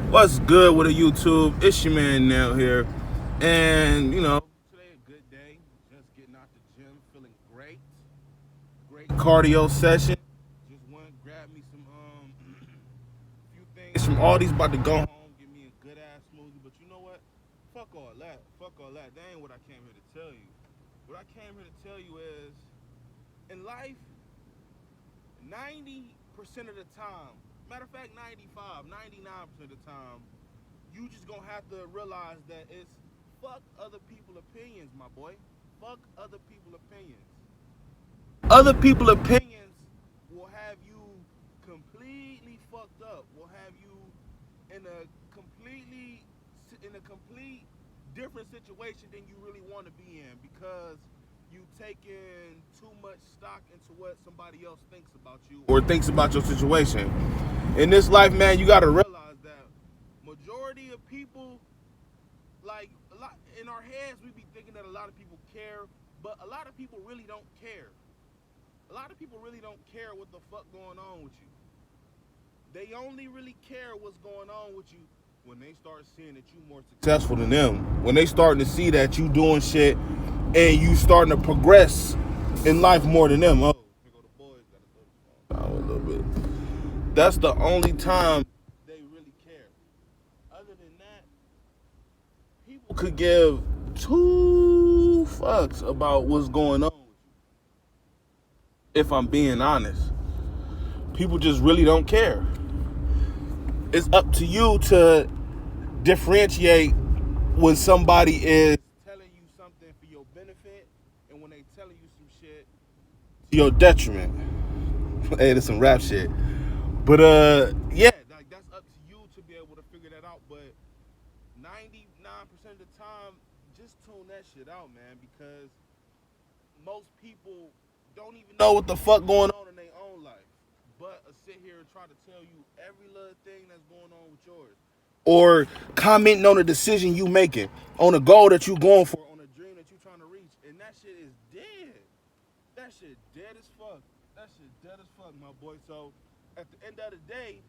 What's good with the YouTube? It's your man Nell here. And, today a good day. Just getting out the gym, feeling great. Great cardio session. Just went, grab me some few things from Aldi's, about to go home, get me a good ass smoothie. But you know what? Fuck all that. Fuck all that. That ain't what I came here to tell you. What I came here to tell you is in life, 90% of the time, matter of fact, 95, 99% of the time, you just gonna have to realize that it's fuck other people's opinions, my boy. Fuck other people's opinions. Other people's opinions will have you completely fucked up. Will have you in a complete different situation than you really want to be in because you taking too much stock into what somebody else thinks about you or thinks about your situation. In this life, man, you gotta realize that majority of people, like a lot in our heads, we be thinking that a lot of people care, but a lot of people really don't care. A lot of people really don't care what the fuck going on with you. They only really care what's going on with you when they start seeing that you more successful than them. When they starting to see that you doing shit and you starting to progress in life more than them. Oh, here go the boys. Gotta throw the phone down a little bit. That's the only time they really care. Other than that, people could give two fucks about what's going on with you. If I'm being honest, people just really don't care. It's up to you to differentiate when somebody is telling you something for your benefit and when they telling you some shit to your detriment. Hey, that's some rap shit. But yeah, like that's up to you to be able to figure that out. But 99% of the time, just tune that shit out, man, because most people don't even know what the fuck going on in their own life. But sit here and try to tell you every little thing that's going on with yours. Or commenting on a decision you making, on a goal that you going for, on a dream that you trying to reach. And that shit is dead. That shit dead as fuck. That shit dead as fuck, my boy. So at the end of the day,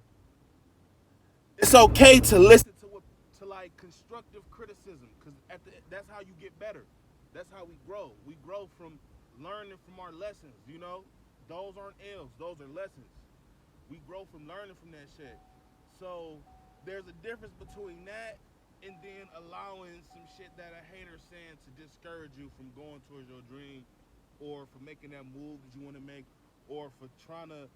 it's okay to listen to like constructive criticism because that's how you get better. That's how we grow. We grow from learning from our lessons. Those aren't L's. Those are lessons. We grow from learning from that shit. So there's a difference between that and then allowing some shit that a hater's saying to discourage you from going towards your dream or for making that move that you want to make or for trying to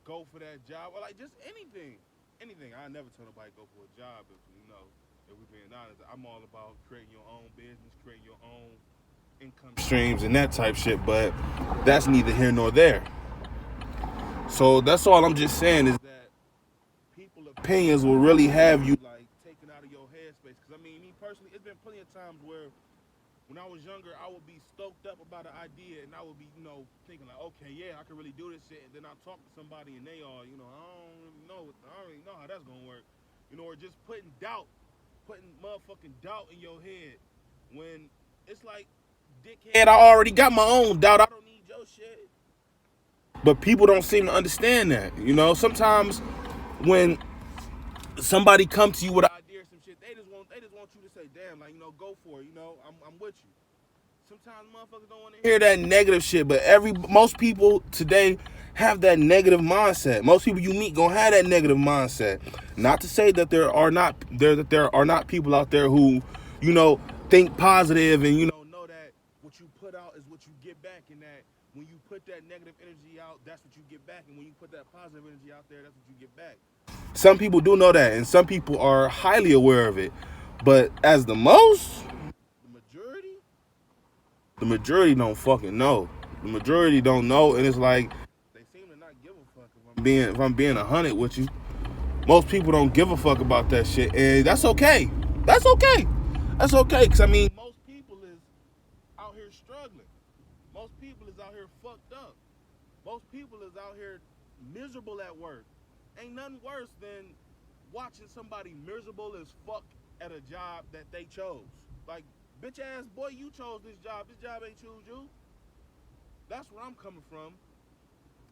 go for that job or like just anything. Anything. I never tell nobody go for a job if we're being honest. I'm all about creating your own business, creating your own income streams and that type shit, but that's neither here nor there. So that's all I'm just saying is that people's opinions will really have you like taken out of your headspace. Because I mean, me personally, it's been plenty of times where when I was younger, I would be stoked up about an idea and I would be, thinking like, okay, yeah, I can really do this shit. And then I talk to somebody and they all, I don't really know how that's gonna work. Or just putting motherfucking doubt in your head when it's like, dickhead, I already got my own doubt. I don't need your shit. But people don't seem to understand that. Sometimes when somebody comes to you with an idea or some shit, they just want you to say, damn, like, go for it, I'm with you. Sometimes motherfuckers don't want to hear that negative shit, but most people today have that negative mindset. Most people you meet gonna have that negative mindset. Not to say that there are not people out there who, think positive and know that what you put out is what you get back, and that when you put that negative energy out, that's what you get back, and when you put that positive energy out there, that's what you get back. Some people do know that, and some people are highly aware of it. But as the majority, the majority don't fucking know. The majority don't know, and it's like they seem to not give a fuck. If I'm being 100 with you, most people don't give a fuck about that shit, and that's okay. That's okay. That's okay, cause I mean, most people is out here struggling. Most people is out here fucked up. Most people is out here miserable at work. Ain't nothing worse than watching somebody miserable as fuck at a job that they chose. Like, bitch ass boy, you chose this job. This job ain't choose you. That's where I'm coming from.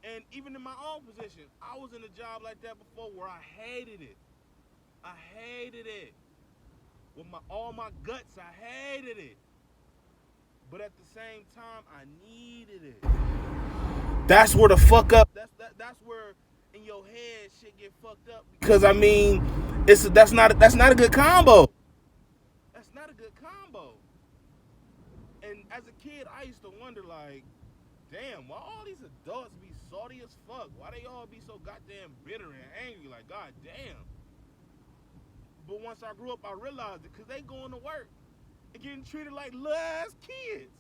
And even in my own position, I was in a job like that before where I hated it. I hated it. With all my guts, I hated it. But at the same time, I needed it. That's where the fuck up. That's where in your head shit get fucked up. Because I mean, that's not a good combo. That's not a good combo. And as a kid, I used to wonder like, damn, why all these adults be salty as fuck? Why they all be so goddamn bitter and angry? Like, god damn. But once I grew up, I realized it, because they going to work and getting treated like little ass kids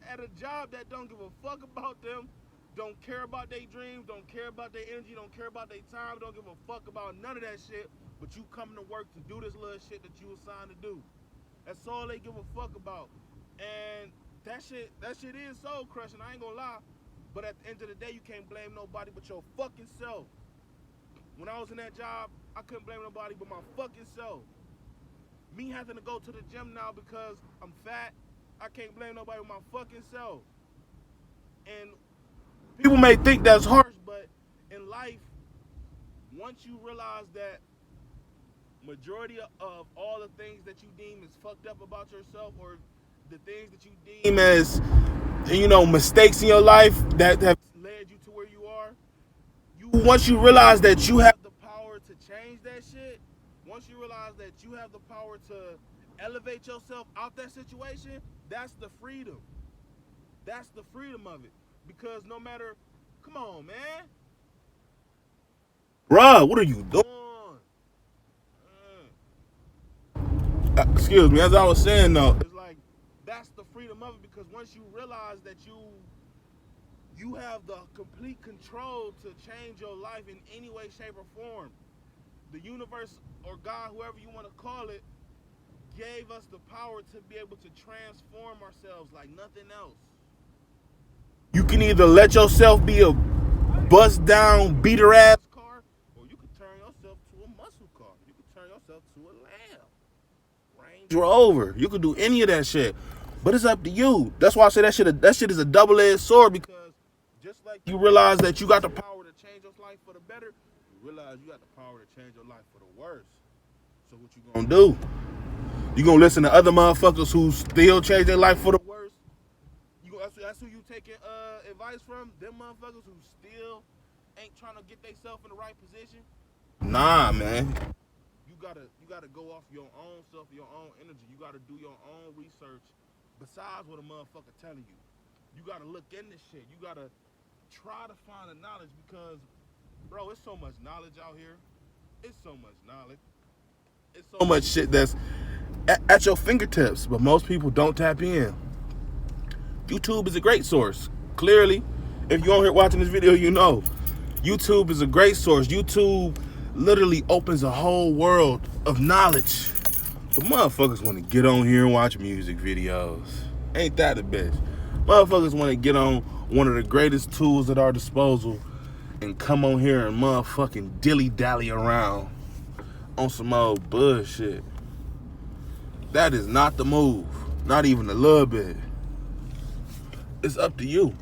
at a job that don't give a fuck about them, don't care about their dreams, don't care about their energy, don't care about their time, don't give a fuck about none of that shit. But you coming to work to do this little shit that you assigned to do. That's all they give a fuck about. And that shit is soul crushing, I ain't gonna lie. But at the end of the day, you can't blame nobody but your fucking self. When I was in that job, I couldn't blame nobody but my fucking self. Me having to go to the gym now because I'm fat, I can't blame nobody but my fucking self. And people may think that's harsh, but in life, once you realize that majority of all the things that you deem is fucked up about yourself, or the things that you deem as, you know, mistakes in your life that have led you to where you are, once you realize that you have the power to change that shit, once you realize that you have the power to elevate yourself out that situation, that's the freedom. That's the freedom of it. Because no matter, come on, man. Bruh, what are you doing? Excuse me, as I was saying though, it's like, that's the freedom of it, because once you realize that you have the complete control to change your life in any way, shape, or form. The universe or God, whoever you want to call it, gave us the power to be able to transform ourselves like nothing else. You can either let yourself be a bust down, beater ass car, or you can turn yourself to a muscle car. You can turn yourself to a Lamb, Range Rover. You can do any of that shit. But it's up to you. That's why I say that shit is a double-edged sword, because just like you realize that you got the power to change your life for the better, you realize you got the power to change your life for the worse. So what you gonna do? You gonna listen to other motherfuckers who still change their life for the worse? That's who you taking advice from? Them motherfuckers who still ain't trying to get themselves in the right position? Nah, man. You gotta go off your own self, your own energy. You gotta do your own research besides what a motherfucker telling you. You gotta look in this shit. You gotta try to find the knowledge, because, bro, it's so much knowledge out here. It's so much knowledge. It's so much shit that's at your fingertips, but most people don't tap in. YouTube is a great source. Clearly, if you're on here watching this video, you know. YouTube is a great source. YouTube literally opens a whole world of knowledge. But motherfuckers want to get on here and watch music videos. Ain't that the best? Motherfuckers want to get on one of the greatest tools at our disposal and come on here and motherfucking dilly-dally around on some old bullshit. That is not the move. Not even a little bit. It's up to you.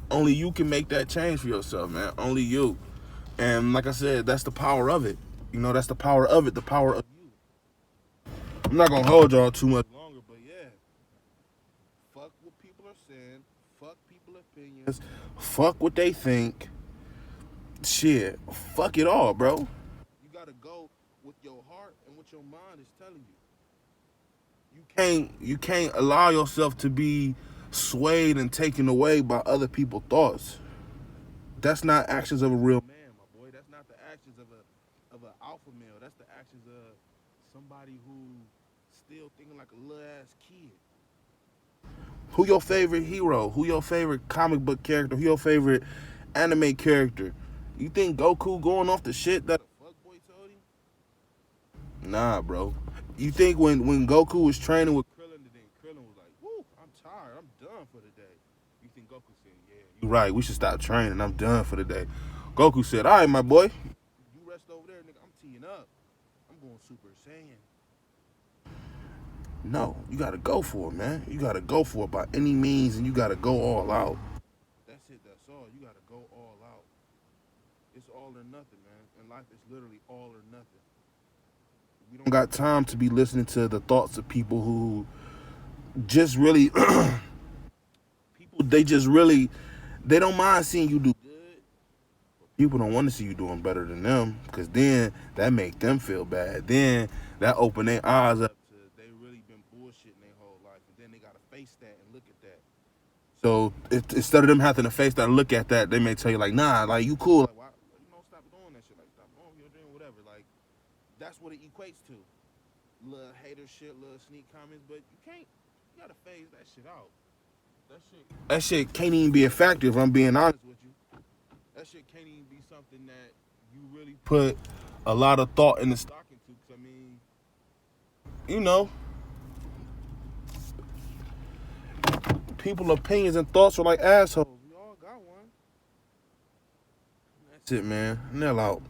Only you can make that change for yourself, man. Only you. And like I said, that's the power of it. You know, that's the power of it, the power of you. I'm not going to hold y'all too much longer, but yeah. Fuck what people are saying. Fuck people's opinions. Fuck what they think. Shit. Fuck it all, bro. You got to go with your heart and what your mind is telling you. You can't allow yourself to be swayed and taken away by other people's thoughts. That's not actions of a real man, my boy. That's not the actions of an alpha male. That's the actions of somebody who still thinking like a little ass kid. Who your favorite hero? Who your favorite comic book character? Who your favorite anime character? You think Goku going off the shit that a fuckboy told him? Nah, bro. You think when Goku was training with Krillin, and then Krillin was like, "Woo, I'm tired. I'm done for the day." You think Goku said, "Yeah, you're right. We should stop training. I'm done for the day." Goku said, "All right, my boy. You rest over there, nigga. I'm teeing up. I'm going Super Saiyan." No, you gotta go for it, man. You gotta go for it by any means, and you gotta go all out. That's it. That's all. You gotta go all out. It's all or nothing, man. In life, it's literally all or nothing. We don't got time to be listening to the thoughts of people who just really people they just really they don't mind seeing you do good. People don't want to see you doing better than them, because then that make them feel bad. Then that open their eyes up to they really been bullshitting their whole life, and then they gotta face that and look at that. So instead of them having to face that and look at that, they may tell you like, nah, like you cool, like why, stop doing that shit, like stop doing you're doing whatever. Like that's what it equates to. Little hater shit, little sneak comments, but you can't. You gotta phase that shit out. That shit can't even be effective. I'm being honest with you. That shit can't even be something that you really put a lot of thought in the stock into. Cause I mean, you know, people's opinions and thoughts are like assholes. We all got one. That's it, man. Nail out.